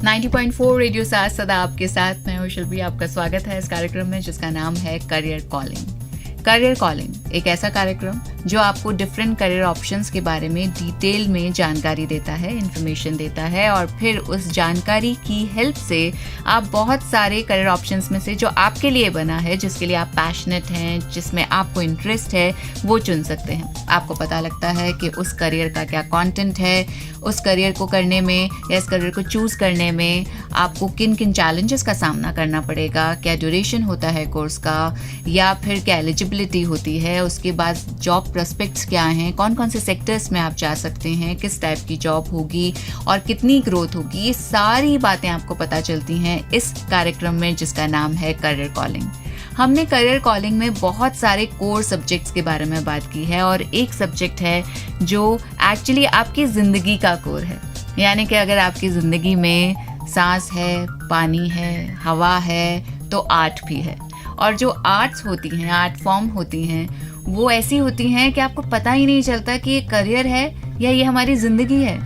90.4 radio साथ सदा आपके साथ। मैं हूं शिल्पी। आपका स्वागत है इस कार्यक्रम में जिसका नाम है करियर कॉलिंग। करियर कॉलिंग एक ऐसा कार्यक्रम जो आपको डिफरेंट करियर ऑप्शंस के बारे में डिटेल में जानकारी देता है, इन्फॉर्मेशन देता है और फिर उस जानकारी की हेल्प से आप बहुत सारे करियर ऑप्शंस में से जो आपके लिए बना है, जिसके लिए आप पैशनेट हैं, जिसमें आपको इंटरेस्ट है, वो चुन सकते हैं। आपको पता लगता है कि उस करियर का क्या कंटेंट है, उस करियर को करने में या इस करियर को चूज़ करने में आपको किन किन चैलेंजेस का सामना करना पड़ेगा, क्या ड्यूरेशन होता है कोर्स का, या फिर क्या एलिजिबिलिटी होती है, उसके बाद जॉब प्रोस्पेक्ट्स क्या हैं, कौन कौन से सेक्टर्स में आप जा सकते हैं, किस टाइप की जॉब होगी और कितनी ग्रोथ होगी, ये सारी बातें आपको पता चलती हैं इस कार्यक्रम में जिसका नाम है करियर कॉलिंग। हमने करियर कॉलिंग में बहुत सारे कोर सब्जेक्ट्स के बारे में बात की है और एक सब्जेक्ट है जो एक्चुअली आपकी ज़िंदगी का कोर है। यानी कि अगर आपकी ज़िंदगी में सांस है, पानी है, हवा है, तो आर्ट भी है। और जो आर्ट्स होती हैं, आर्ट फॉर्म होती हैं, वो ऐसी होती हैं कि आपको पता ही नहीं चलता कि ये करियर है या ये हमारी ज़िंदगी है।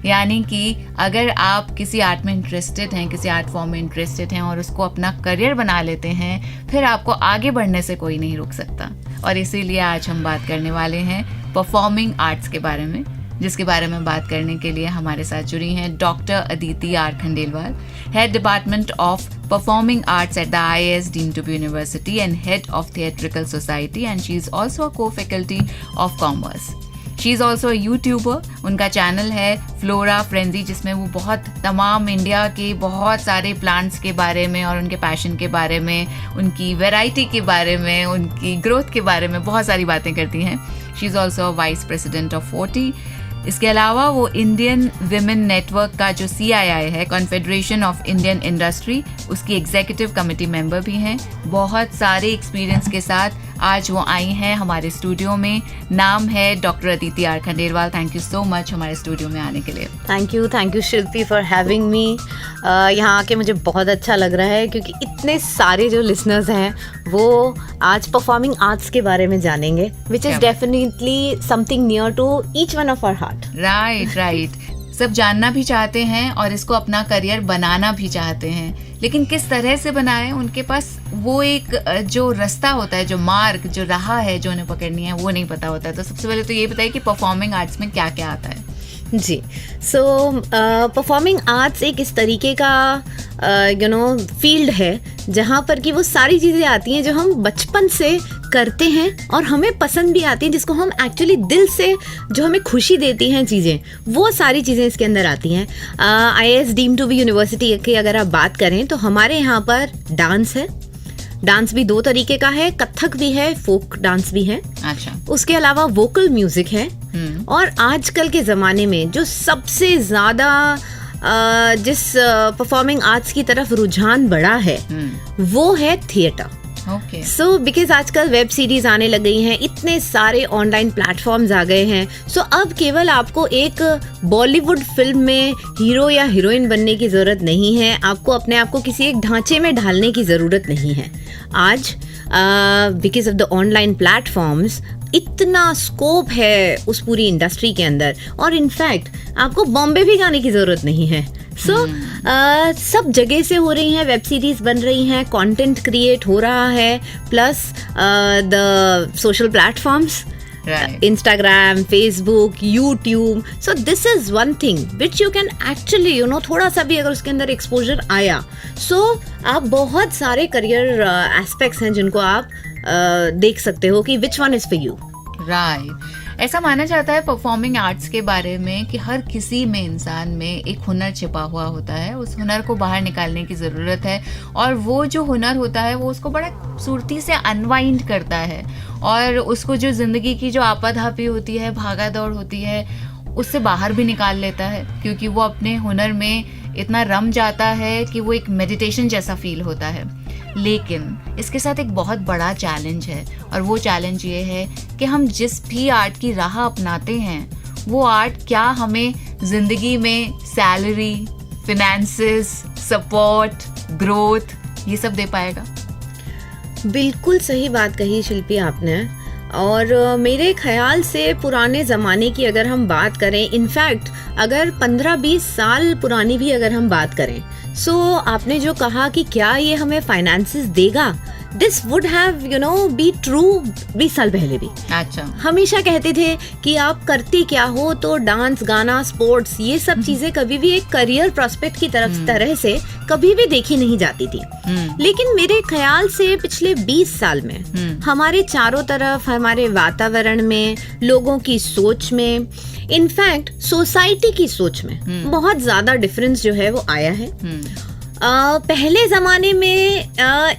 यानी कि अगर आप किसी आर्ट में इंटरेस्टेड हैं, किसी आर्ट फॉर्म में इंटरेस्टेड हैं और उसको अपना करियर बना लेते हैं, फिर आपको आगे बढ़ने से कोई नहीं रोक सकता। और इसीलिए आज हम बात करने वाले हैं परफॉर्मिंग आर्ट्स के बारे में, जिसके बारे में बात करने के लिए हमारे साथ जुड़ी हैं doctor Aditi R Khandelwal, head department of performing arts at the IIS deemed to be university and head of theatrical society, and she is also co faculty of commerce. She is also YouTuber. उनका चैनल है Flora Frenzy, जिसमें वो बहुत तमाम India के बहुत सारे plants के बारे में और उनके पैशन के बारे में, उनकी वैरायटी के बारे में, उनकी ग्रोथ के बारे में बहुत सारी बातें करती हैं। She is also vice president of 40। इसके अलावा वो इंडियन विमेन नेटवर्क का जो CII है, कॉन्फेडरेशन ऑफ इंडियन इंडस्ट्री, उसकी एग्जीक्यूटिव कमेटी मेंबर भी हैं। बहुत सारे एक्सपीरियंस के साथ आज वो आई हैं हमारे स्टूडियो में। नाम है doctor Aditi R Khandelwal. Thank you so much हमारे स्टूडियो में आने के लिए। Thank you Shilpi for having me. यहाँ आके मुझे बहुत अच्छा लग रहा है क्योंकि इतने सारे जो लिसनर्स हैं वो आज परफॉर्मिंग आर्ट्स के बारे में जानेंगे, which is definitely something near to each one of our heart. Right. सब जानना भी चाहते हैं और इसको अपना करियर बनाना भी चाहते हैं, लेकिन किस तरह से बनाएं, उनके पास वो एक जो रास्ता होता है, जो मार्ग, जो राह है जो उन्हें पकड़नी है, वो नहीं पता होता है। तो सबसे पहले तो ये बताइए कि परफॉर्मिंग आर्ट्स में क्या क्या आता है। जी, सो परफॉर्मिंग आर्ट्स एक इस तरीके का फील्ड है जहाँ पर कि वो सारी चीज़ें आती हैं जो हम बचपन से करते हैं और हमें पसंद भी आती हैं, जिसको हम एक्चुअली दिल से, जो हमें खुशी देती हैं चीज़ें, वो सारी चीज़ें इसके अंदर आती हैं। IIS deemed to be university की अगर आप बात करें तो हमारे यहाँ पर डांस है। डांस भी दो तरीके का है, कथक भी है, फोक डांस भी है। अच्छा। उसके अलावा वोकल म्यूजिक है। और आजकल के ज़माने में जो सबसे ज़्यादा जिस परफॉर्मिंग आर्ट्स की तरफ रुझान बढ़ा है वो है थिएटर। ओके। सो बिकॉज आजकल वेब सीरीज आने लग गई हैं, इतने सारे ऑनलाइन प्लेटफॉर्म्स आ गए हैं, सो अब केवल आपको एक बॉलीवुड फिल्म में हीरो या हीरोइन बनने की ज़रूरत नहीं है, आपको अपने आप को किसी एक ढांचे में ढालने की ज़रूरत नहीं है। आज because of the online platforms इतना स्कोप है उस पूरी इंडस्ट्री के अंदर, और इनफैक्ट आपको बॉम्बे भी जाने की ज़रूरत नहीं है। सब जगह से हो रही हैं, वेब सीरीज बन रही हैं, कंटेंट क्रिएट हो रहा है, plus the social platforms, Instagram, Facebook, YouTube. So this is one thing which you can actually थोड़ा सा भी अगर उसके अंदर एक्सपोजर आया, आप बहुत सारे करियर एस्पेक्ट्स हैं जिनको आप देख सकते हो कि which one is for you. Right. ऐसा माना जाता है परफॉर्मिंग आर्ट्स के बारे में कि हर किसी में, इंसान में एक हुनर छिपा हुआ होता है, उस हुनर को बाहर निकालने की ज़रूरत है, और वो जो हुनर होता है वो उसको बड़ा खूबसूरती से अनवाइंड करता है और उसको जो ज़िंदगी की जो आपाधापी होती है, भागा दौड़ होती है, उससे बाहर भी निकाल लेता है, क्योंकि वो अपने हुनर में इतना रम जाता है कि वो एक मेडिटेशन जैसा फील होता है। लेकिन इसके साथ एक बहुत बड़ा चैलेंज है, और वो चैलेंज ये है कि हम जिस भी आर्ट की राह अपनाते हैं, वो आर्ट क्या हमें ज़िंदगी में सैलरी, फिनेंसेस, सपोर्ट, ग्रोथ, ये सब दे पाएगा। बिल्कुल सही बात कही शिल्पी आपने। और मेरे ख्याल से पुराने ज़माने की अगर हम बात करें, इनफैक्ट अगर 15-20 साल पुरानी भी अगर हम बात करें, सो आपने जो कहा कि क्या ये हमें फाइनेंसेस देगा, this would have be true 20 साल पहले भी। अच्छा, हमेशा कहते थे कि आप करती क्या हो, तो डांस, गाना, स्पोर्ट्स, ये सब चीजें कभी भी एक करियर प्रोस्पेक्ट की तरह से कभी भी देखी नहीं जाती थी। लेकिन मेरे ख्याल से पिछले 20 साल में हमारे चारों तरफ, हमारे वातावरण में, लोगों की सोच में, इनफैक्ट सोसाइटी की सोच में बहुत ज्यादा डिफरेंस जो है वो आया है। पहले जमाने में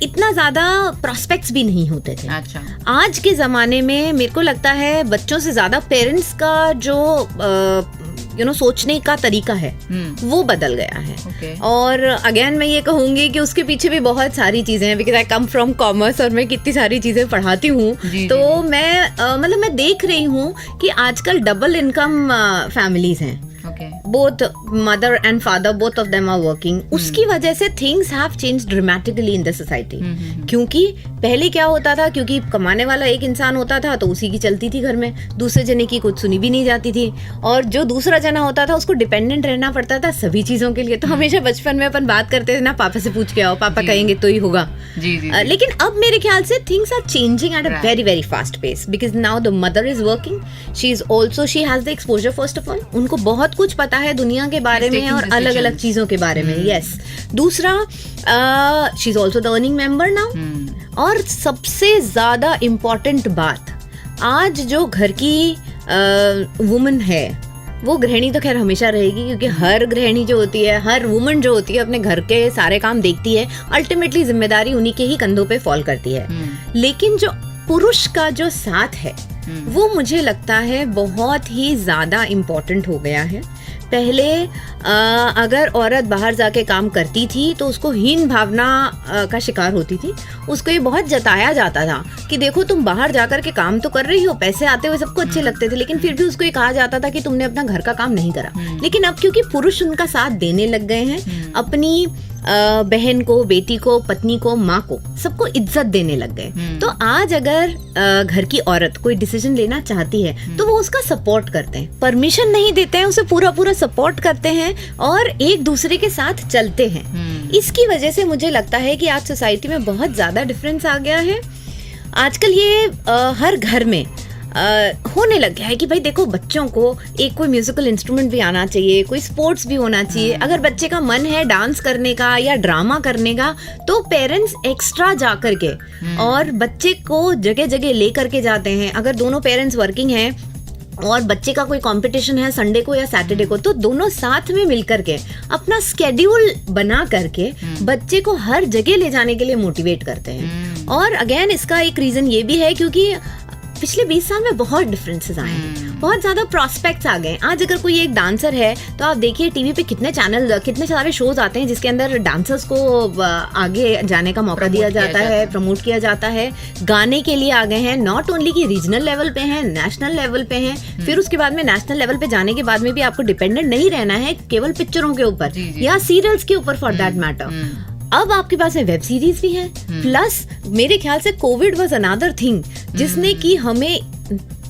इतना ज्यादा प्रॉस्पेक्ट्स भी नहीं होते थे। अच्छा, आज के जमाने में मेरे को लगता है बच्चों से ज्यादा पेरेंट्स का जो सोचने का तरीका है वो बदल गया है। okay. और अगेन मैं ये कहूंगी कि उसके पीछे भी बहुत सारी चीजें हैं, because I come from commerce और मैं कितनी सारी चीजें पढ़ाती हूँ, तो मैं देख रही हूँ कि आजकल डबल इनकम फैमिलीज हैं। Both mother and father, both of them are working. उसकी वजह से things have changed dramatically in the society. क्योंकि पहले क्या होता था, क्योंकि कमाने वाला एक इंसान होता था तो उसी की चलती थी घर में, दूसरे जने की कुछ सुनी भी नहीं जाती थी, और जो दूसरा जना होता था उसको डिपेंडेंट रहना पड़ता था सभी चीजों के लिए। तो हमेशा बचपन में अपन बात करते थे ना, पापा से पूछ के आओ, पापा कहेंगे तो ही होगा। लेकिन अब मेरे ख्याल से things are changing at a very very fast pace, because now the mother is working, she has the exposure first of all, उनको बहुत कुछ पता है दुनिया के बारे में और अलग अलग चीजों के बारे में। यस, दूसरा she is also the earning member now. और सबसे ज्यादा इम्पोर्टेंट बात, आज जो घर की वुमन है, वो गृहिणी तो खैर हमेशा रहेगी, क्योंकि हर गृहिणी जो होती है, हर वुमन जो होती है, अपने घर के सारे काम देखती है, अल्टीमेटली जिम्मेदारी उन्हीं के ही कंधों पे फॉल करती है। लेकिन जो पुरुष का जो साथ है वो मुझे लगता है बहुत ही ज्यादा इम्पोर्टेंट हो गया है। पहले अगर औरत बाहर जाके काम करती थी तो उसको हीन भावना का शिकार होती थी। उसको ये बहुत जताया जाता था कि देखो तुम बाहर जाकर के काम तो कर रही हो, पैसे आते हुए सबको अच्छे लगते थे, लेकिन फिर भी उसको ये कहा जाता था कि तुमने अपना घर का काम नहीं करा। लेकिन अब क्योंकि पुरुष उनका साथ देने लग गए हैं, अपनी बहन को, बेटी को, पत्नी को, माँ को, सबको इज्जत देने लग गए, तो आज अगर घर की औरत कोई डिसीजन लेना चाहती है तो वो उसका सपोर्ट करते हैं, परमिशन नहीं देते हैं, उसे पूरा पूरा सपोर्ट करते हैं और एक दूसरे के साथ चलते हैं। इसकी वजह से मुझे लगता है कि आज सोसाइटी में बहुत ज्यादा डिफरेंस आ गया है। आजकल ये हर घर में होने लग गया है कि भाई देखो, बच्चों को एक कोई म्यूजिकल इंस्ट्रूमेंट भी आना चाहिए, कोई स्पोर्ट्स भी होना चाहिए। अगर बच्चे का मन है डांस करने का या ड्रामा करने का, तो पेरेंट्स एक्स्ट्रा जा करके और बच्चे को जगह जगह ले करके जाते हैं। अगर दोनों पेरेंट्स वर्किंग हैं और बच्चे का कोई कंपटीशन है संडे को या सैटरडे को, तो दोनों साथ में मिलकर के अपना स्केड्यूल बना करके बच्चे को हर जगह ले जाने के लिए मोटिवेट करते हैं। और अगेन इसका एक रीजन ये भी है क्योंकि पिछले 20 साल में बहुत डिफरेंसेस आए हैं, बहुत ज्यादा प्रॉस्पेक्ट्स आ गए। आज अगर कोई एक डांसर है तो आप देखिए टीवी पे कितने चैनल, कितने सारे शोज आते हैं जिसके अंदर डांसर्स को आगे जाने का मौका दिया जाता है, प्रमोट किया जाता है। गाने के लिए आ गए हैं, नॉट ओनली कि रीजनल लेवल पे हैं, नेशनल लेवल पे हैं। फिर उसके बाद में नेशनल लेवल पे जाने के बाद में भी आपको डिपेंडेंट नहीं रहना है केवल पिक्चरों के ऊपर या सीरियल्स के ऊपर फॉर दैट मैटर। अब आपके पास में वेब सीरीज भी है, प्लस मेरे ख्याल से कोविड वाज अनदर थिंग जिसने कि हमें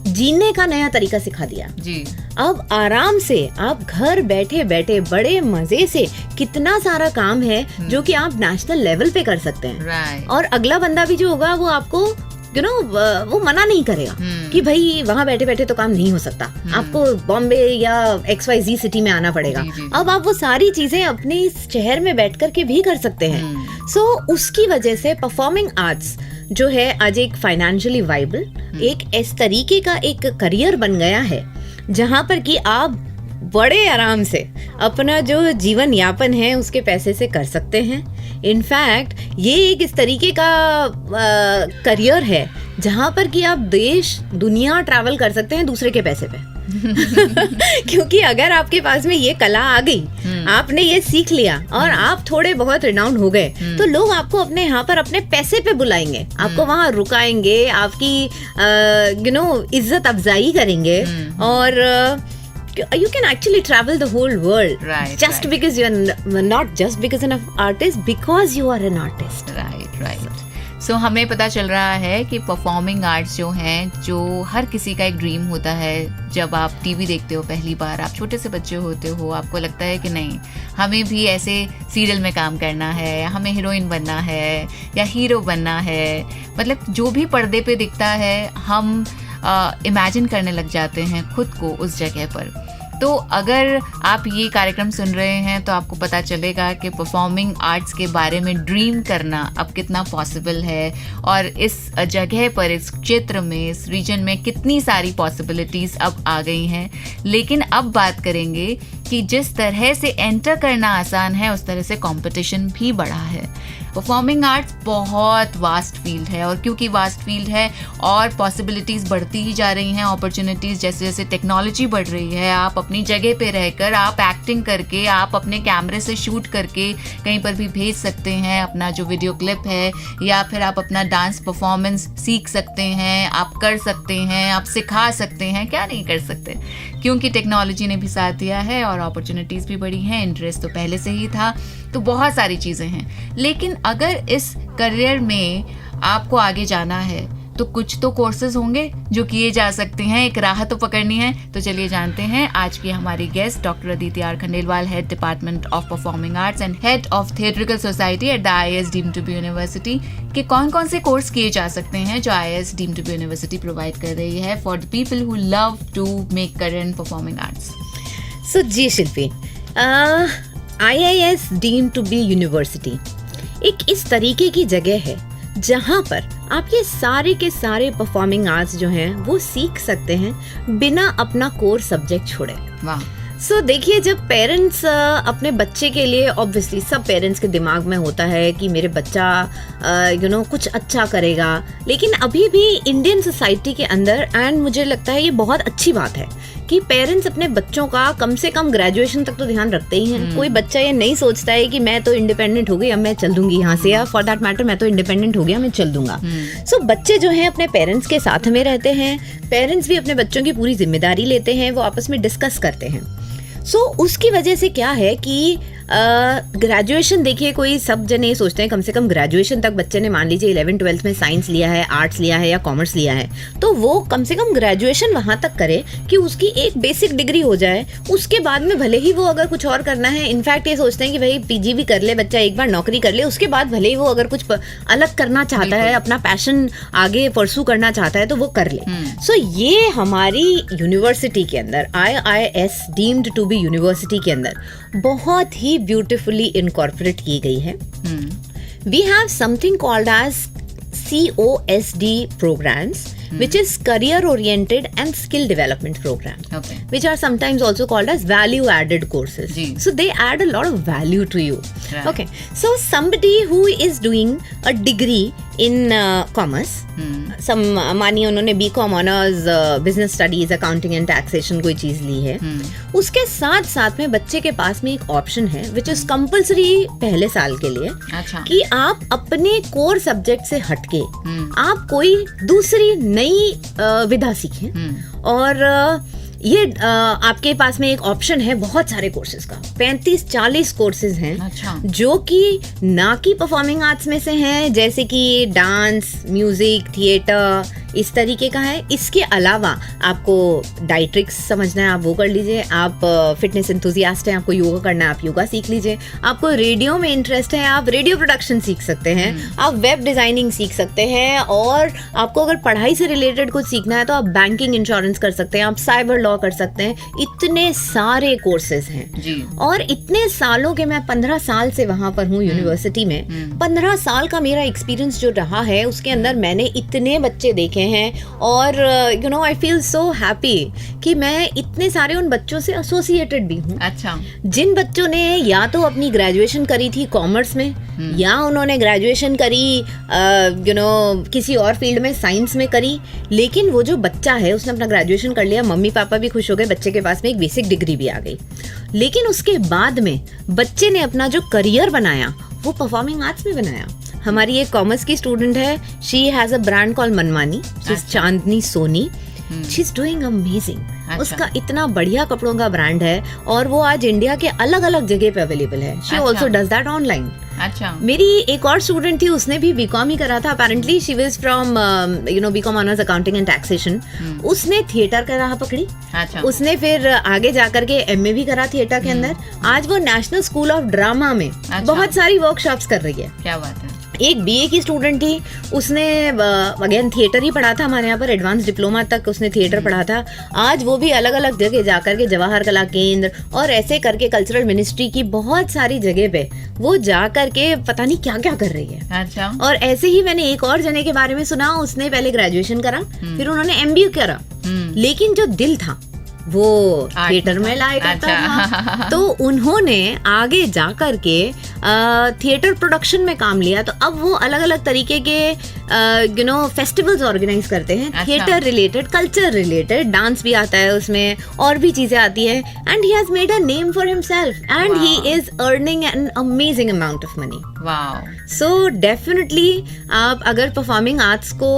जीने का नया तरीका सिखा दिया जी। अब आराम से आप घर बैठे बैठे बड़े मजे से कितना सारा काम है जो कि आप नेशनल लेवल पे कर सकते हैं। और अगला बंदा भी जो होगा वो आपको वो मना नहीं करेगा कि भाई वहां बैठे बैठे तो काम नहीं हो सकता, आपको बॉम्बे या XYZ सिटी में आना पड़ेगा। अब आप वो सारी चीजें अपने शहर में बैठ कर के भी कर सकते हैं। सो उसकी वजह से परफॉर्मिंग आर्ट्स जो है आज एक फाइनेंशियली वाइबल, एक इस तरीके का एक करियर बन गया है जहां पर कि आप बड़े आराम से अपना जो जीवन यापन है उसके पैसे से कर सकते हैं। इनफैक्ट ये एक इस तरीके का करियर है जहां पर कि आप देश दुनिया ट्रैवल कर सकते हैं दूसरे के पैसे पे क्योंकि अगर आपके पास में ये कला आ गई, आपने ये सीख लिया और आप थोड़े बहुत रिनाउंड हो गए, तो लोग आपको अपने यहाँ पर अपने पैसे पे बुलाएंगे, आपको वहाँ रुकाएंगे, आपकी इज्जत अफजाई करेंगे और you can actually travel the whole world just because you are not just because an artist, because you are an artist. Right. सो हमें पता चल रहा है कि परफॉर्मिंग आर्ट्स जो हैं, जो हर किसी का एक ड्रीम होता है। जब आप टीवी देखते हो पहली बार, आप छोटे से बच्चे होते हो, आपको लगता है कि नहीं, हमें भी ऐसे सीरियल में काम करना है, हमें हीरोइन बनना है या हीरो बनना है। मतलब जो भी पर्दे पे दिखता है हम इमेजिन करने लग जाते हैं खुद को उस जगह पर। तो अगर आप ये कार्यक्रम सुन रहे हैं तो आपको पता चलेगा कि परफॉर्मिंग आर्ट्स के बारे में ड्रीम करना अब कितना पॉसिबल है, और इस जगह पर, इस क्षेत्र में, इस रीजन में कितनी सारी पॉसिबिलिटीज़ अब आ गई हैं। लेकिन अब बात करेंगे कि जिस तरह से एंटर करना आसान है, उस तरह से कंपटीशन भी बढ़ा है। परफॉर्मिंग आर्ट्स बहुत वास्ट फील्ड है, और क्योंकि वास्ट फील्ड है और पॉसिबिलिटीज़ बढ़ती ही जा रही हैं, अपॉर्चुनिटीज़, जैसे जैसे टेक्नोलॉजी बढ़ रही है, आप अपनी जगह पे रहकर, आप एक्टिंग करके, आप अपने कैमरे से शूट करके कहीं पर भी भेज सकते हैं अपना जो वीडियो क्लिप है, या फिर आप अपना डांस परफॉर्मेंस सीख सकते हैं, आप कर सकते हैं, आप सिखा सकते हैं, क्या नहीं कर सकते, क्योंकि टेक्नोलॉजी ने भी साथ दिया है और अपॉर्चुनिटीज़ भी बढ़ी हैं। इंटरेस्ट तो पहले से ही था, तो बहुत सारी चीज़ें हैं। लेकिन अगर इस करियर में आपको आगे जाना है तो कुछ तो कोर्सेज होंगे जो किए जा सकते हैं, एक राह तो पकड़नी है। तो चलिए जानते हैं आज की हमारी guest doctor Aditi R Khandelwal, head department of performing arts and head of theatrical society at the IIS deemed to be university, कि कौन कौन से कोर्स किए जा सकते हैं जो IIS deemed to be university provide कर रही है for the people who love to make career in performing arts. So ji Shilpi, IIS deemed to be university एक इस तरीके की जगह है जहाँ पर आप ये सारे के सारे परफॉर्मिंग आर्ट्स जो हैं वो सीख सकते हैं बिना अपना कोर सब्जेक्ट छोड़े। वाह। सो देखिए, जब पेरेंट्स अपने बच्चे के लिए, ऑब्वियसली सब पेरेंट्स के दिमाग में होता है कि मेरे बच्चा कुछ अच्छा करेगा, लेकिन अभी भी इंडियन सोसाइटी के अंदर, एंड मुझे लगता है ये बहुत अच्छी बात है कि पेरेंट्स अपने बच्चों का कम से कम ग्रेजुएशन तक तो ध्यान रखते ही हैं। कोई बच्चा ये नहीं सोचता है कि मैं तो इंडिपेंडेंट हो गई, अब मैं चल दूंगी यहाँ से, या फॉर दैट मैटर मैं तो इंडिपेंडेंट हो गया, मैं चल दूंगा। सो बच्चे जो हैं अपने पेरेंट्स के साथ में रहते हैं, पेरेंट्स भी अपने बच्चों की पूरी जिम्मेदारी लेते हैं, वो आपस में डिस्कस करते हैं। सो उसकी वजह से क्या है कि ग्रेजुएशन, देखिए कोई सब जने सोचते हैं कम से कम ग्रेजुएशन तक बच्चे ने, मान लीजिए 11th-12th में साइंस लिया है, आर्ट्स लिया है या कॉमर्स लिया है, तो वो कम से कम ग्रेजुएशन वहाँ तक करे कि उसकी एक बेसिक डिग्री हो जाए। उसके बाद में भले ही वो अगर कुछ और करना है, इनफैक्ट ये सोचते हैं कि भाई PG भी कर ले बच्चा, एक बार नौकरी कर ले, उसके बाद भले ही वो अगर कुछ अलग करना चाहता है, अपना पैशन आगे परसू करना चाहता है तो वो कर ले। सो ये हमारी यूनिवर्सिटी के अंदर, IIS deemed to be university के अंदर बहुत ही ब्यूटिफुली इनकॉर्पोरेट की गई है। We have something called as COSD programs, which is career oriented and skill development program, which are sometimes also called as value added courses. So they add a lot of value to you. Okay, so somebody who is doing a degree in commerce, some मानिए उन्होंने BCom honours business studies accounting and taxation कोई चीज ली है, उसके साथ साथ में बच्चे के पास में एक ऑप्शन है विच इज कंपल्सरी पहले साल के लिए। अच्छा। कि आप अपने कोर सब्जेक्ट से हटके आप कोई दूसरी नई विधा सीखें, और ये आपके पास में एक ऑप्शन है बहुत सारे कोर्सेज का, 35-40 कोर्सेज हैं। अच्छा। जो कि ना कि परफॉर्मिंग आर्ट्स में से हैं, जैसे कि डांस, म्यूजिक, थिएटर, इस तरीके का है। इसके अलावा आपको डाइट्रिक्स समझना है, आप वो कर लीजिए। आप फिटनेस एंथुजियास्ट हैं, आपको योगा करना है, आप योगा सीख लीजिए। आपको रेडियो में इंटरेस्ट है, आप रेडियो प्रोडक्शन सीख सकते हैं, आप वेब डिजाइनिंग सीख सकते हैं, और आपको अगर पढ़ाई से रिलेटेड कुछ सीखना है तो आप बैंकिंग, इंश्योरेंस कर सकते हैं, आप साइबर लॉ कर सकते हैं। इतने सारे कोर्सेज हैं जी। और इतने सालों के, मैं 15 साल से वहां पर हूँ यूनिवर्सिटी में, 15 साल का मेरा एक्सपीरियंस जो रहा है उसके अंदर मैंने इतने बच्चे देखे हैं, और आई फील सो हैप्पी कि मैं इतने सारे उन बच्चों से एसोसिएटेड भी हूँ। अच्छा। जिन बच्चों ने या तो अपनी ग्रेजुएशन करी थी कॉमर्स में, या उन्होंने ग्रेजुएशन करी किसी और फील्ड में, साइंस में करी, लेकिन वो जो बच्चा है उसने अपना ग्रेजुएशन कर लिया, मम्मी पापा भी खुश हो गए, बच्चे के पास में एक बेसिक डिग्री भी आ गई, लेकिन उसके बाद में बच्चे ने अपना जो करियर बनाया वो परफॉर्मिंग आर्ट्स में बनाया। हमारी एक कॉमर्स की स्टूडेंट है, she has a brand call Manmani, she is Chandni Soni, she is doing amazing. अच्छा। उसका इतना बढ़िया कपड़ों का ब्रांड है और वो आज इंडिया के अलग अलग जगह पे अवेलेबल है। She also does that online. अच्छा। मेरी एक और स्टूडेंट थी, उसने भी बीकॉम ही करा था। Apparently she was from BCom honours accounting and taxation. उसने थिएटर का राह पकड़ी। अच्छा। उसने फिर आगे जाकर के एमए भी करा थिएटर के अंदर। आज वो नेशनल स्कूल ऑफ ड्रामा में बहुत सारी वर्कशॉप्स कर रही है। क्या बात है। एक बीए की स्टूडेंट थी, उसने अगेन थिएटर ही पढ़ा था। हमारे यहाँ पर एडवांस डिप्लोमा तक उसने थिएटर पढ़ा था। आज वो भी अलग अलग जगह जाकर के जवाहर कला केंद्र और ऐसे करके कल्चरल मिनिस्ट्री की बहुत सारी जगह पे वो जा करके पता नहीं क्या क्या कर रही है। अच्छा। और ऐसे ही मैंने एक और जने के बारे में सुना, उसने पहले ग्रेजुएशन करा, फिर उन्होंने एमबीए करा, लेकिन जो दिल था वो थिएटर में लाया करता था। तो उन्होंने आगे जाकर के थिएटर प्रोडक्शन में काम लिया। तो अब वो अलग अलग तरीके के फेस्टिवल्स ऑर्गेनाइज करते हैं, theatre related, culture related, dance भी आता है उसमें और भी चीजें आती है। And he has made a name for himself and he is earning an amazing amount of money. So definitely आप अगर परफॉर्मिंग आर्ट्स को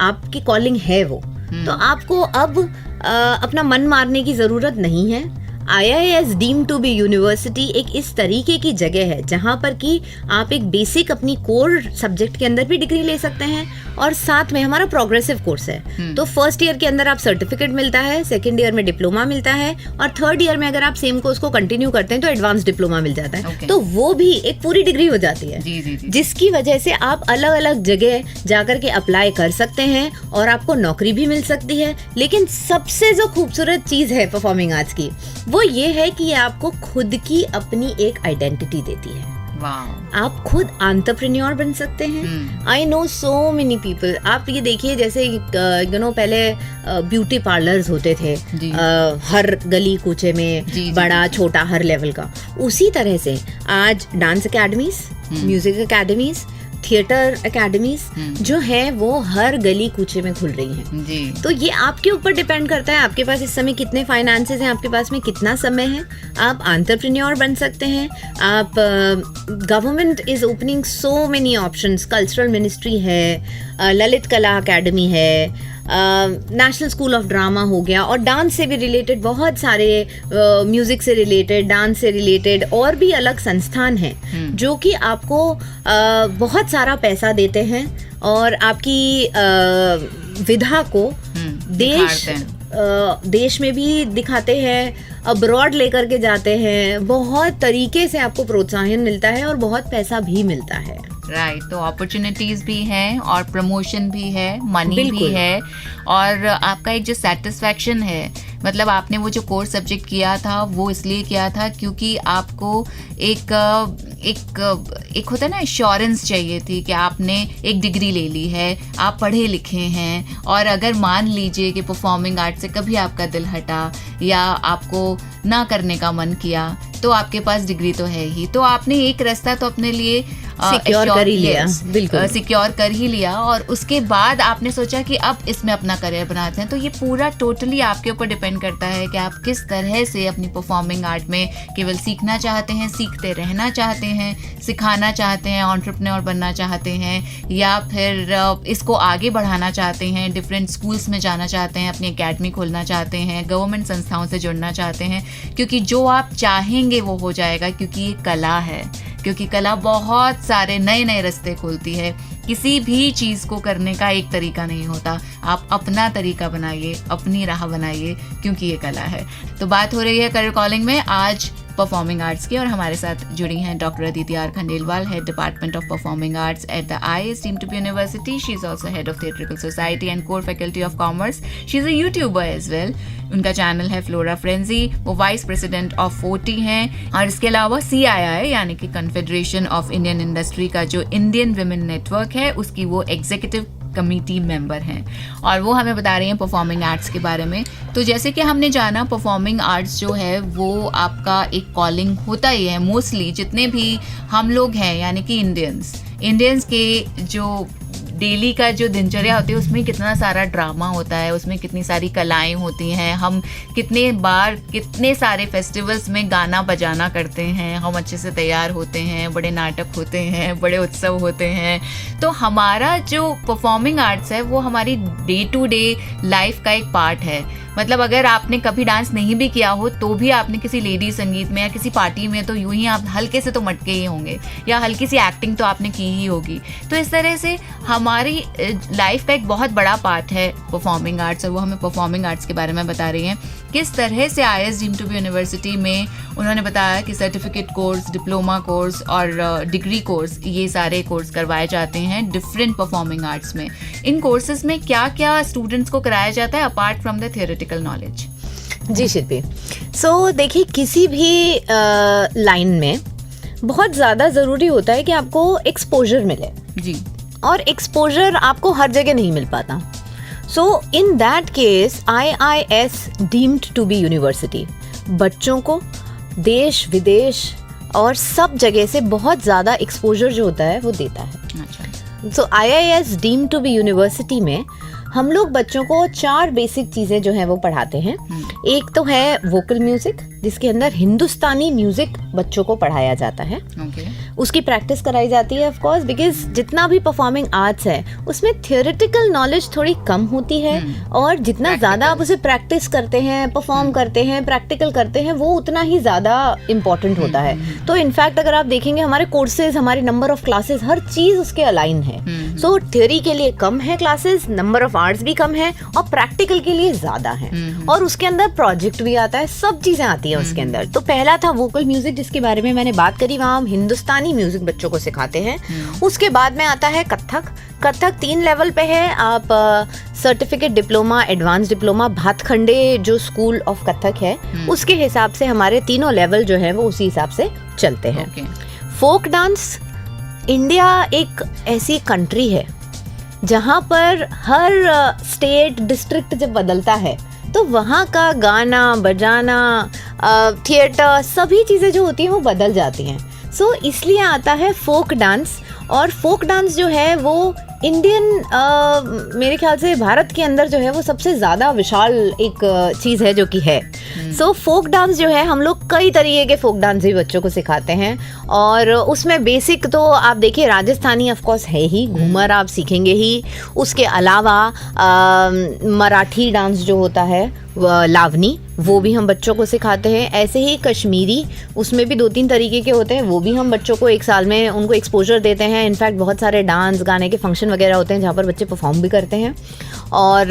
आपकी कॉलिंग है वो, तो आपको अब अपना मन मारने की जरूरत नहीं है। IIS deem to be university एक इस तरीके की जगह है जहां पर कि आप एक बेसिक अपनी कोर सब्जेक्ट के अंदर भी डिग्री ले सकते हैं और साथ में हमारा प्रोग्रेसिव कोर्स है। तो फर्स्ट ईयर के अंदर आप सर्टिफिकेट मिलता है, सेकंड ईयर में डिप्लोमा मिलता है और थर्ड ईयर में अगर आप सेम कोर्स को कंटिन्यू करते हैं तो एडवांस डिप्लोमा मिल जाता है। तो वो भी एक पूरी डिग्री हो जाती है। जी। जिसकी वजह से आप अलग अलग जगह जाकर के अप्लाई कर सकते हैं और आपको नौकरी भी मिल सकती है। लेकिन सबसे जो खूबसूरत चीज है परफॉर्मिंग आर्ट्स की वो ये है कि ये आपको खुद की अपनी एक आइडेंटिटी देती है। आप खुद एंटरप्रेन्योर बन सकते हैं। I know so many people. आप ये देखिए जैसे पहले ब्यूटी पार्लर्स होते थे हर गली कूचे में, बड़ा छोटा हर लेवल का। उसी तरह से आज dance academies, music academies, theatre academies जो है वो हर गली कूचे में खुल रही हैं। जी। तो ये आपके ऊपर डिपेंड करता है आपके पास इस समय कितने फाइनेंसेस हैं, आपके पास में कितना समय है। आप एंटरप्रेन्योर बन सकते हैं। आप government is opening so many options. Cultural ministry है, ललित कला अकेडमी है, नेशनल स्कूल ऑफ ड्रामा हो गया और डांस से भी रिलेटेड बहुत सारे, म्यूजिक से रिलेटेड, डांस से रिलेटेड और भी अलग संस्थान हैं जो कि आपको बहुत सारा पैसा देते हैं और आपकी विधा को देश में भी दिखाते हैं, अब्रॉड लेकर के जाते हैं। बहुत तरीके से आपको प्रोत्साहन मिलता है और बहुत पैसा भी मिलता है। राइट। तो अपॉर्चुनिटीज भी हैं और प्रमोशन भी है, मनी भी है और आपका एक जो सेटिस्फैक्शन है, मतलब आपने वो जो कोर्स सब्जेक्ट किया था वो इसलिए किया था क्योंकि आपको एक होता है ना एश्योरेंस चाहिए थी कि आपने एक डिग्री ले ली है, आप पढ़े लिखे हैं और अगर मान लीजिए कि परफॉर्मिंग आर्ट से कभी आपका दिल हटा या आपको ना करने का मन किया तो आपके पास डिग्री तो है ही। तो आपने एक रास्ता तो अपने लिए सिक्योर कर ही लिया, बिल्कुल सिक्योर कर ही लिया और उसके बाद आपने सोचा कि अब इसमें अपना करियर बनाते हैं। तो ये पूरा टोटली आपके ऊपर डिपेंड करता है कि आप किस तरह से अपनी परफॉर्मिंग आर्ट में केवल सीखना चाहते हैं, सीखते रहना चाहते हैं, सिखाना चाहते हैं, एंटरप्रेन्योर बनना चाहते हैं या फिर इसको आगे बढ़ाना चाहते हैं, डिफरेंट स्कूल्स में जाना चाहते हैं, अपनी एकेडमी खोलना चाहते हैं, गवर्नमेंट संस्थाओं से जुड़ना चाहते हैं। क्योंकि जो आप चाहेंगे वो हो जाएगा, क्योंकि ये कला है, क्योंकि कला बहुत सारे नए नए रास्ते खोलती है। किसी भी चीज़ को करने का एक तरीका नहीं होता, आप अपना तरीका बनाइए, अपनी राह बनाइए, क्योंकि ये कला है। तो बात हो रही है करियर कॉलिंग में आज परफॉर्मिंग आर्ट्स की और हमारे साथ जुड़ी हैं doctor Aditi R Khandelwal, head department of performing arts at the IIS deemed to be university. She is also head of theatrical society and core faculty of commerce. She is a YouTuber as well. उनका channel है Flora Frenzy. वो vice president of 40 हैं और इसके अलावा CII यानी कि confederation of Indian industry का जो इंडियन विमेन नेटवर्क है उसकी वो एग्जीक्यूटिव कमेटी मेंबर हैं और वो हमें बता रही हैं परफॉर्मिंग आर्ट्स के बारे में। तो जैसे कि हमने जाना परफॉर्मिंग आर्ट्स जो है वो आपका एक कॉलिंग होता ही है। मोस्टली जितने भी हम लोग हैं यानी कि इंडियंस के जो डेली का जो दिनचर्या होती है उसमें कितना सारा ड्रामा होता है, उसमें कितनी सारी कलाएं होती हैं, हम कितने बार कितने सारे फेस्टिवल्स में गाना बजाना करते हैं, हम अच्छे से तैयार होते हैं, बड़े नाटक होते हैं, बड़े उत्सव होते हैं। तो हमारा जो परफॉर्मिंग आर्ट्स है वो हमारी डे टू डे लाइफ का एक पार्ट है। मतलब अगर आपने कभी डांस नहीं भी किया हो तो भी आपने किसी लेडी संगीत में या किसी पार्टी में तो यूं ही आप हल्के से तो मटके ही होंगे, या हल्की सी एक्टिंग तो आपने की ही होगी। तो इस तरह से हमारी लाइफ का एक बहुत बड़ा पार्ट है परफॉर्मिंग आर्ट्स, और वो हमें परफॉर्मिंग आर्ट्स के बारे में बता रही हैं किस तरह से IIS deemed to be university में उन्होंने बताया कि सर्टिफिकेट कोर्स, डिप्लोमा कोर्स और डिग्री कोर्स, ये सारे कोर्स करवाए जाते हैं डिफरेंट परफॉर्मिंग आर्ट्स में। इन कोर्सेज में क्या क्या स्टूडेंट्स को कराया जाता है apart from the theoretical knowledge? Ji Shilpi, so देखिए किसी भी लाइन में बहुत ज़्यादा ज़रूरी होता है कि आपको एक्सपोजर मिले जी, और एक्सपोजर आपको हर जगह नहीं मिल पाता। So in that case IIS deemed to be university बच्चों को देश विदेश और सब जगह से बहुत ज़्यादा एक्सपोजर जो होता है वो देता है। अच्छा। So IIS deemed to be university में हम लोग बच्चों को 4 बेसिक चीज़ें जो हैं वो पढ़ाते हैं। एक तो है वोकल म्यूज़िक, जिसके अंदर हिंदुस्तानी म्यूज़िक बच्चों को पढ़ाया जाता है। उसकी प्रैक्टिस कराई जाती है ऑफ कोर्स, बिकॉज जितना भी परफॉर्मिंग आर्ट्स है उसमें थियोरेटिकल नॉलेज थोड़ी कम होती है, और जितना ज़्यादा आप उसे प्रैक्टिस करते हैं, परफॉर्म करते हैं, प्रैक्टिकल करते हैं, वो उतना ही ज़्यादा इम्पॉर्टेंट होता है। तो इनफैक्ट अगर आप देखेंगे हमारे कोर्सेज, हमारे नंबर ऑफ क्लासेस, हर चीज़ उसके अलाइन है। सो थ्योरी के लिए कम है क्लासेस, नंबर ऑफ आर्ट्स भी कम है, और प्रैक्टिकल के लिए ज़्यादा है, और उसके अंदर प्रोजेक्ट भी आता है, सब चीज़ें आती है उसके अंदर। तो पहला था वोकल म्यूजिक, जिसके बारे में मैंने बात करी, वहाँ हम हिंदुस्तानी म्यूजिक बच्चों को सिखाते हैं। उसके बाद में आता है कथक। कथक 3 लेवल पे है, आप certificate, diploma, advance diploma, Bhatkhande जो स्कूल ऑफ कथक है उसके हिसाब से हमारे तीनों लेवल जो है वो उसी हिसाब से चलते हैं। फोक डांस, इंडिया एक ऐसी कंट्री है जहाँ पर हर स्टेट, डिस्ट्रिक्ट जब बदलता है तो वहाँ का गाना बजाना, थिएटर, सभी चीज़ें जो होती हैं वो बदल जाती हैं। सो इसलिए आता है फोक डांस, और फोक डांस जो है वो इंडियन मेरे ख्याल से भारत के अंदर जो है वो सबसे ज़्यादा विशाल एक चीज़ है जो कि है। सो फोक डांस जो है, हम लोग कई तरीके के फोक डांस भी बच्चों को सिखाते हैं, और उसमें बेसिक तो आप देखिए राजस्थानी ऑफ कोर्स है ही, घूमर आप सीखेंगे ही। उसके अलावा मराठी डांस जो होता है, लावनी, वो भी हम बच्चों को सिखाते हैं। ऐसे ही कश्मीरी, उसमें भी 2-3 तरीके के होते हैं, वो भी हम बच्चों को 1 साल में उनको एक्सपोजर देते हैं। इनफैक्ट बहुत सारे डांस, गाने के फंक्शन वगैरह होते हैं जहाँ पर बच्चे परफॉर्म भी करते हैं। और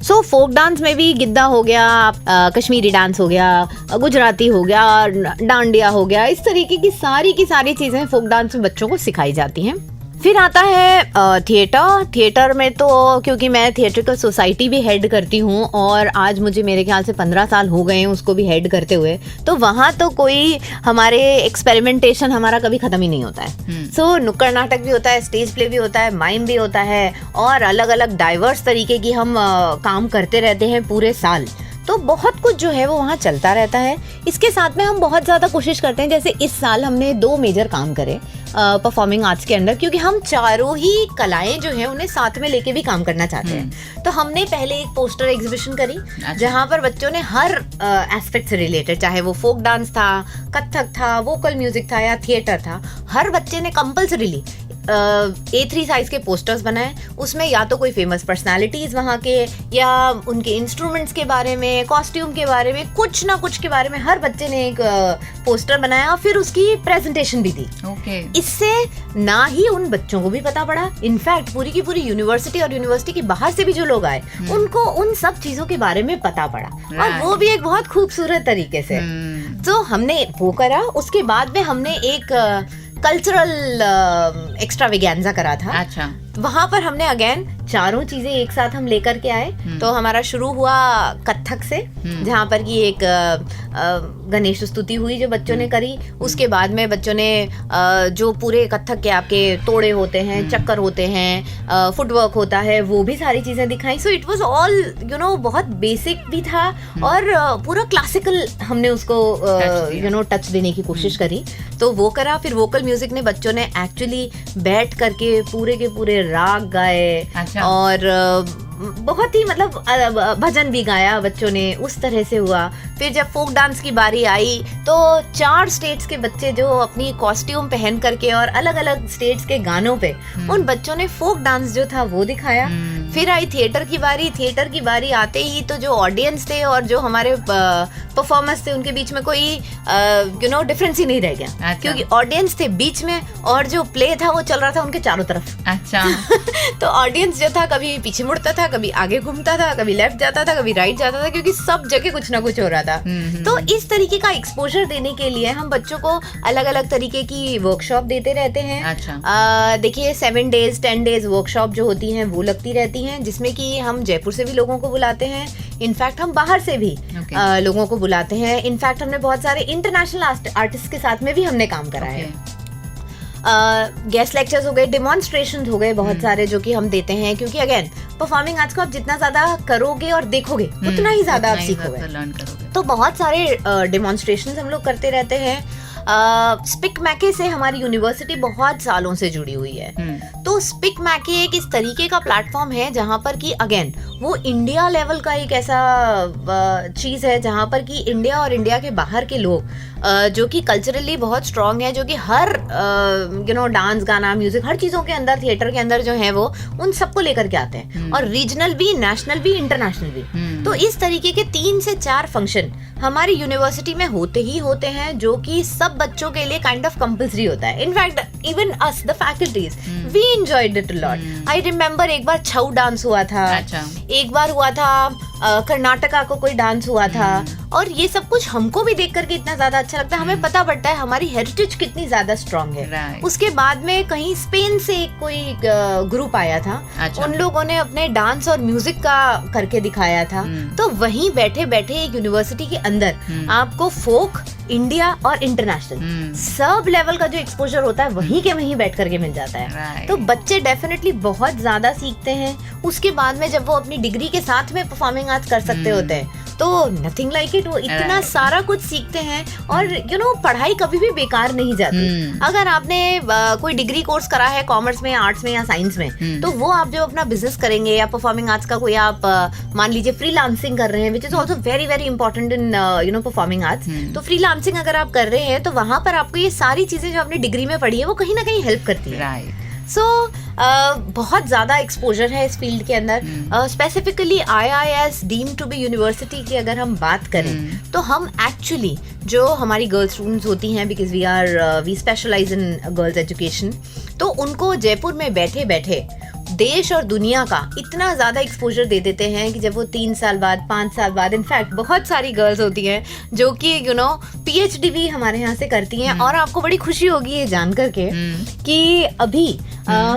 सो फोक डांस में भी गिद्दा हो गया, कश्मीरी डांस हो गया, गुजराती हो गया, डांडिया हो गया, इस तरीके की सारी चीज़ें फोक डांस में बच्चों को सिखाई जाती हैं। फिर आता है थिएटर। थिएटर में तो क्योंकि मैं थिएट्रिकल सोसाइटी भी हेड करती हूँ, और आज मुझे मेरे ख्याल से 15 साल हो गए हैं उसको भी हेड करते हुए, तो वहाँ तो कोई हमारे एक्सपेरिमेंटेशन हमारा कभी ख़त्म ही नहीं होता है। सो नुक्कड़ नाटक भी होता है, स्टेज प्ले भी होता है, माइम भी होता है, और अलग अलग डाइवर्स तरीके की हम काम करते रहते हैं पूरे साल। तो बहुत कुछ जो है वो वहाँ चलता रहता है। इसके साथ में हम बहुत ज़्यादा कोशिश करते हैं, जैसे इस साल हमने 2 मेजर काम करे परफॉर्मिंग आर्ट्स के अंदर, क्योंकि हम चारों ही कलाएं जो हैं उन्हें साथ में लेके भी काम करना चाहते हैं। तो हमने पहले एक पोस्टर एग्जीबिशन करी, जहाँ पर बच्चों ने हर एस्पेक्ट से रिलेटेड, चाहे वो फोक डांस था, कथक था, वोकल म्यूजिक था या थिएटर था, हर बच्चे ने कंपल्सरीली A3 साइज के पोस्टर्स बनाए। उसमें या तो कोई फेमस पर्सनालिटीज वहाँ के, या उनके इंस्ट्रूमेंट्स के बारे में, कॉस्ट्यूम के बारे में, कुछ ना कुछ के बारे में हर बच्चे ने एक पोस्टर बनाया, फिर उसकी प्रेजेंटेशन भी दी। इससे ना ही उन बच्चों को भी पता पड़ा, इनफैक्ट पूरी की पूरी यूनिवर्सिटी और यूनिवर्सिटी के बाहर से भी जो लोग आए उनको उन सब चीजों के बारे में पता पड़ा, और वो भी एक बहुत खूबसूरत तरीके से। तो हमने वो करा। उसके बाद में हमने एक कल्चरल एक्स्ट्रावेगेंजा करा था। अच्छा। वहाँ पर हमने अगेन चारों चीजें एक साथ हम लेकर के आए। तो हमारा शुरू हुआ कथक से, जहाँ पर की एक गणेश स्तुति हुई जो बच्चों ने करी। उसके बाद में बच्चों ने जो पूरे कथक के आपके तोड़े होते हैं, चक्कर होते हैं, फुटवर्क होता है, वो भी सारी चीजें दिखाई। सो इट वाज ऑल बहुत बेसिक भी था, और पूरा क्लासिकल हमने उसको टच देने की कोशिश करी। तो वो करा। फिर वोकल म्यूजिक ने बच्चों ने एक्चुअली बैठ करके पूरे के पूरे राग गाए अच्छा। और बहुत ही मतलब भजन भी गाया बच्चों ने, उस तरह से हुआ। फिर जब फोक डांस की बारी आई तो 4 स्टेट्स के बच्चे जो अपनी कॉस्ट्यूम पहन करके और अलग अलग स्टेट्स के गानों पे उन बच्चों ने फोक डांस जो था वो दिखाया। फिर आई थिएटर की बारी। थिएटर की बारी आते ही तो जो ऑडियंस थे और जो हमारे परफॉर्मर्स थे उनके बीच में कोई डिफरेंस ही नहीं रह गया। अच्छा। क्योंकि ऑडियंस थे बीच में और जो प्ले था वो चल रहा था उनके चारों तरफ। अच्छा। तो ऑडियंस जो था कभी पीछे मुड़ता था, कभी आगे घूमता था, कभी लेफ्ट जाता था, कभी राइट जाता था, क्योंकि सब जगह कुछ ना कुछ हो रहा था। तो इस तरीके का एक्सपोजर देने के लिए हम बच्चों को अलग अलग तरीके की वर्कशॉप देते रहते हैं। अच्छा। देखिए 7 डेज 10 डेज वर्कशॉप जो होती हैं वो लगती रहती हैं, जिसमें कि हम जयपुर से भी लोगों को बुलाते हैं, इनफैक्ट हम बाहर से भी लोगों को बुलाते हैं। इनफैक्ट हमने बहुत सारे इंटरनेशनल आर्टिस्ट के साथ में भी हमने काम करा है। गेस्ट लेक्चर्स हो गए, डेमोन्स्ट्रेशन हो गए बहुत सारे जो कि हम देते हैं, क्योंकि अगेन परफॉर्मिंग आर्ट्स को आप जितना ज्यादा करोगे और देखोगे उतना ही ज्यादा आप सीखोगे। तो बहुत सारे डेमोन्स्ट्रेशन हम लोग करते रहते हैं। स्पिक मैके से हमारी यूनिवर्सिटी बहुत सालों से जुड़ी हुई है। तो स्पिक मैके एक इस तरीके का प्लेटफॉर्म है जहाँ पर कि अगेन वो इंडिया लेवल का एक ऐसा चीज है जहाँ पर कि इंडिया और इंडिया के बाहर के लोग जो कि कल्चरली बहुत स्ट्रांग है, जो कि हर डांस गाना म्यूजिक हर चीजों के अंदर थिएटर के अंदर जो है वो उन सबको लेकर के आते हैं, और रीजनल भी, नेशनल भी, इंटरनेशनल भी। तो इस तरीके के 3 से 4 फंक्शन हमारी यूनिवर्सिटी में होते ही होते हैं, जो कि सब बच्चों के लिए काइंड ऑफ कंपल्सरी होता है। In fact even us the faculties we enjoyed it a lot. I remember एक बार छऊ डांस हुआ था। अच्छा। एक बार हुआ था कर्नाटका को कोई डांस हुआ था, और ये सब कुछ हमको भी देख करके इतना ज्यादा अच्छा लगता है। हमें पता पड़ता है हमारी हेरिटेज कितनी ज्यादा स्ट्रांग है। उसके बाद में कहीं स्पेन से कोई ग्रुप आया था। अच्छा। उन लोगों ने अपने डांस और म्यूजिक का करके दिखाया था। तो वहीं बैठे बैठे एक यूनिवर्सिटी के अंदर आपको फोक, इंडिया और इंटरनेशनल सब लेवल का जो एक्सपोजर होता है वहीं के वहीं बैठ करके मिल जाता है। तो बच्चे डेफिनेटली बहुत ज्यादा सीखते हैं। उसके बाद में जब वो अपनी डिग्री के साथ में परफॉर्मिंग आर्ट्स कर सकते होते हैं तो नथिंग लाइक इट, वो इतना सारा कुछ सीखते हैं। और पढ़ाई कभी भी बेकार नहीं जाती। अगर आपने कोई डिग्री कोर्स करा है कॉमर्स में, आर्ट्स में या साइंस में, तो वो आप जब अपना बिजनेस करेंगे या परफॉर्मिंग आर्ट्स का कोई आप मान लीजिए फ्रीलांसिंग कर रहे हैं, which is also very very important in performing arts. तो फ्रीलांसिंग अगर आप कर रहे हैं तो वहां पर आपको ये सारी चीजें जो आपने डिग्री में पढ़ी है वो कहीं ना कहीं हेल्प करती है। सो बहुत ज़्यादा एक्सपोजर है इस फील्ड के अंदर। Specifically IIS deemed to be university की अगर हम बात करें तो हम एक्चुअली जो हमारी गर्ल्स स्टूडेंट्स होती हैं, because we specialize in girls education, तो उनको जयपुर में बैठे बैठे देश और दुनिया का इतना ज़्यादा एक्सपोजर दे देते हैं कि जब वो 3 साल बाद, 5 साल बाद, इनफैक्ट बहुत सारी गर्ल्स होती हैं जो कि PhD भी हमारे यहाँ से करती हैं। और आपको बड़ी खुशी होगी ये जान करके कि अभी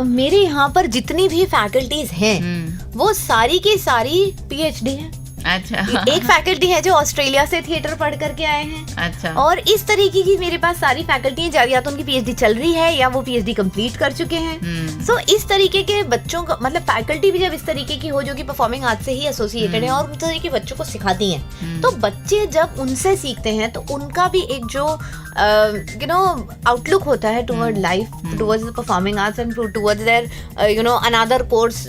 मेरे यहाँ पर जितनी भी फैकल्टीज हैं वो सारी की सारी PhD हैं। अच्छा। एक फैकल्टी है जो ऑस्ट्रेलिया से थिएटर पढ़ करके आए हैं। अच्छा। और इस तरीके की मेरे पास सारी फैकल्टी हैं, या तो उनकी PhD चल रही है या वो PhD कंप्लीट कर चुके हैं। सो इस तरीके के बच्चों को, मतलब फैकल्टी भी जब इस तरीके की हो जो कि परफॉर्मिंग आर्ट से ही एसोसिएटेड है और उस तरीके के बच्चों को सिखाती हैं, तो बच्चे जब उनसे सीखते हैं तो उनका भी एक जो आउटलुक होता है toward life, towards the performing arts and towards their another course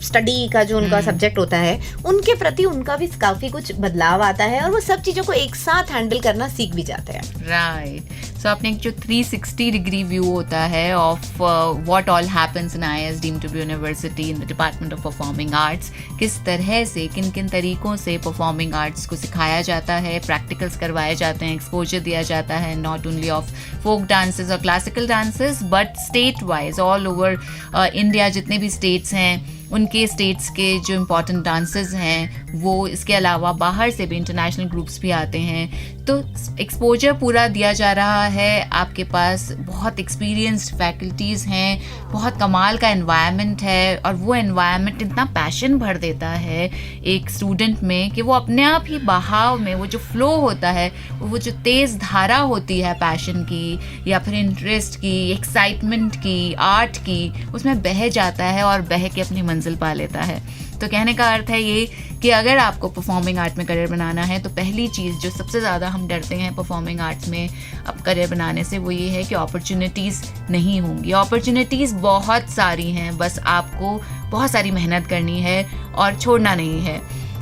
study का जो उनका सब्जेक्ट होता है, उनके प्रति उनका भी काफी कुछ बदलाव आता है और वो सब चीजों को एक साथ हैंडल करना सीख भी जाते हैं। राइट। सो आपने एक जो 360 डिग्री व्यू होता है of what all happens in IIS deemed to be university in the department of performing arts, किस तरह से किन किन तरीकों से परफॉर्मिंग आर्ट्स को सिखाया जाता है, प्रैक्टिकल्स करवाए जाते हैं, एक्सपोजर दिया जाता है, not only of folk dances और classical dances but state wise all over India, जितने भी स्टेट्स हैं उनके स्टेट्स के जो इम्पोर्टेंट डांसेस हैं वो, इसके अलावा बाहर से भी इंटरनेशनल ग्रुप्स भी आते हैं। तो एक्सपोजर पूरा दिया जा रहा है, आपके पास बहुत एक्सपीरियंस्ड फैकल्टीज़ हैं, बहुत कमाल का एनवायरनमेंट है और वो एनवायरनमेंट इतना पैशन भर देता है एक स्टूडेंट में कि वो अपने आप ही बहाव में, वो जो फ्लो होता है, वो जो तेज़ धारा होती है पैशन की या फिर इंटरेस्ट की, एक्साइटमेंट की, आर्ट की, उसमें बह जाता है और बह के अपनी मंजिल पा लेता है। तो कहने का अर्थ है ये कि अगर आपको परफॉर्मिंग आर्ट में करियर बनाना है तो पहली चीज़ जो सबसे ज़्यादा हम डरते हैं परफॉर्मिंग आर्ट्स में अब करियर बनाने से वो ये है कि अपॉर्चुनिटीज़ नहीं होंगी। अपॉर्चुनिटीज़ बहुत सारी हैं, बस आपको बहुत सारी मेहनत करनी है और छोड़ना नहीं है।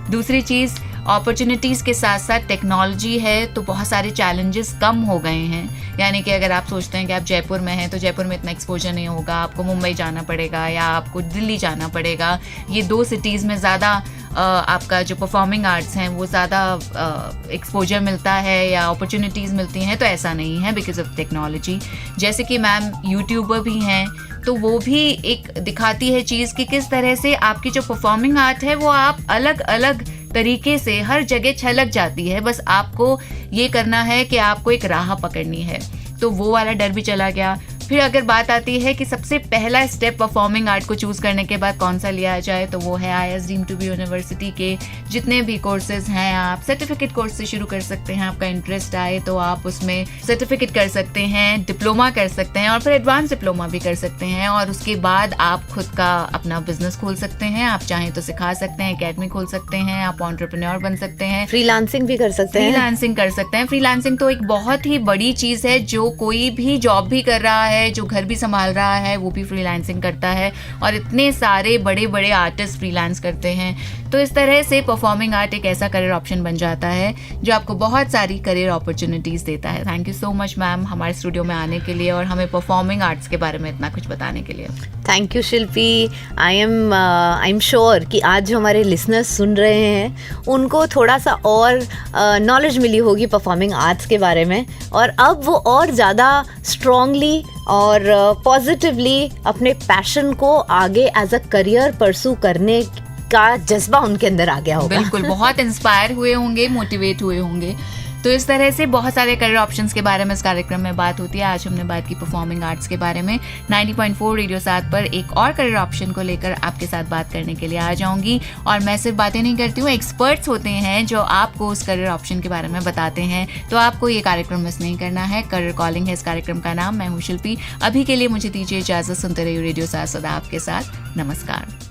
दूसरी चीज़, अपॉर्चुनिटीज़ के साथ साथ टेक्नोलॉजी है तो बहुत सारे चैलेंजेस कम हो गए हैं। यानी कि अगर आप सोचते हैं कि आप जयपुर में हैं तो जयपुर में इतना एक्सपोजर नहीं होगा, आपको मुंबई जाना पड़ेगा या आपको दिल्ली जाना पड़ेगा। ये 2 सिटीज़ में ज़्यादा आपका जो परफॉर्मिंग आर्ट्स हैं वो ज़्यादा एक्सपोजर मिलता है या अपॉर्चुनिटीज़ मिलती हैं, तो ऐसा नहीं है बिकॉज ऑफ टेक्नोलॉजी। जैसे कि मैम यूट्यूबर भी हैं तो वो भी एक दिखाती है चीज़ कि किस तरह से आपकी जो परफॉर्मिंग आर्ट है वो आप अलग अलग तरीके से हर जगह छलक जाती है। बस आपको ये करना है कि आपको एक राह पकड़नी है, तो वो वाला डर भी चला गया। फिर अगर बात आती है कि सबसे पहला स्टेप परफॉर्मिंग आर्ट को चूज़ करने के बाद कौन सा लिया जाए, तो वो है IIS deemed to be university के जितने भी कोर्सेज हैं। आप सर्टिफिकेट कोर्स से शुरू कर सकते हैं, आपका इंटरेस्ट आए तो आप उसमें सर्टिफिकेट कर सकते हैं, डिप्लोमा कर सकते हैं और फिर एडवांस डिप्लोमा भी कर सकते हैं। और उसके बाद आप खुद का अपना बिजनेस खोल सकते हैं, आप चाहें तो सिखा सकते हैं, एकेडमी खोल सकते हैं, आप एंटरप्रेन्योर बन सकते हैं, फ्रीलांसिंग भी कर सकते हैं। फ्रीलांसिंग कर सकते हैं। फ्रीलांसिंग तो एक बहुत ही बड़ी चीज़ है, जो कोई भी जॉब भी कर रहा है, जो घर भी संभाल रहा है, वो भी फ्रीलांसिंग करता है और इतने सारे बड़े बड़े आर्टिस्ट फ्रीलांस करते हैं। तो इस तरह से परफॉर्मिंग आर्ट एक ऐसा करियर ऑप्शन बन जाता है जो आपको बहुत सारी करियर अपॉर्चुनिटीज़ देता है। Thank you so much ma'am हमारे स्टूडियो में आने के लिए और हमें परफॉर्मिंग आर्ट्स के बारे में इतना कुछ बताने के लिए। Thank you Shilpi. I am sure कि आज जो हमारे लिसनर्स सुन रहे हैं उनको थोड़ा सा और नॉलेज मिली होगी परफॉर्मिंग आर्ट्स के बारे में, और अब वो और ज़्यादा स्ट्रांगली और पॉजिटिवली अपने पैशन को आगे एज अ करियर परसू करने का जज्बा उनके अंदर आ गया होगा। बिल्कुल, बहुत इंस्पायर हुए होंगे, मोटिवेट हुए होंगे। तो इस तरह से बहुत सारे करियर ऑप्शंस के बारे में इस कार्यक्रम में बात होती है। आज हमने बात की परफॉर्मिंग आर्ट्स के बारे में। 90.4 रेडियो 7 पर एक और करियर ऑप्शन को लेकर आपके साथ बात करने के लिए आ जाऊंगी। और मैं सिर्फ बातें नहीं करती हूँ, एक्सपर्ट्स होते हैं जो आपको उस करियर ऑप्शन के बारे में बताते हैं। तो आपको ये कार्यक्रम मिस नहीं करना है। करियर कॉलिंग है इस कार्यक्रम का नाम। मैं हूँ शिल्पी। अभी के लिए मुझे दीजिए इजाजत। सुनते रहिए रेडियो 7 सदा आपके साथ। नमस्कार।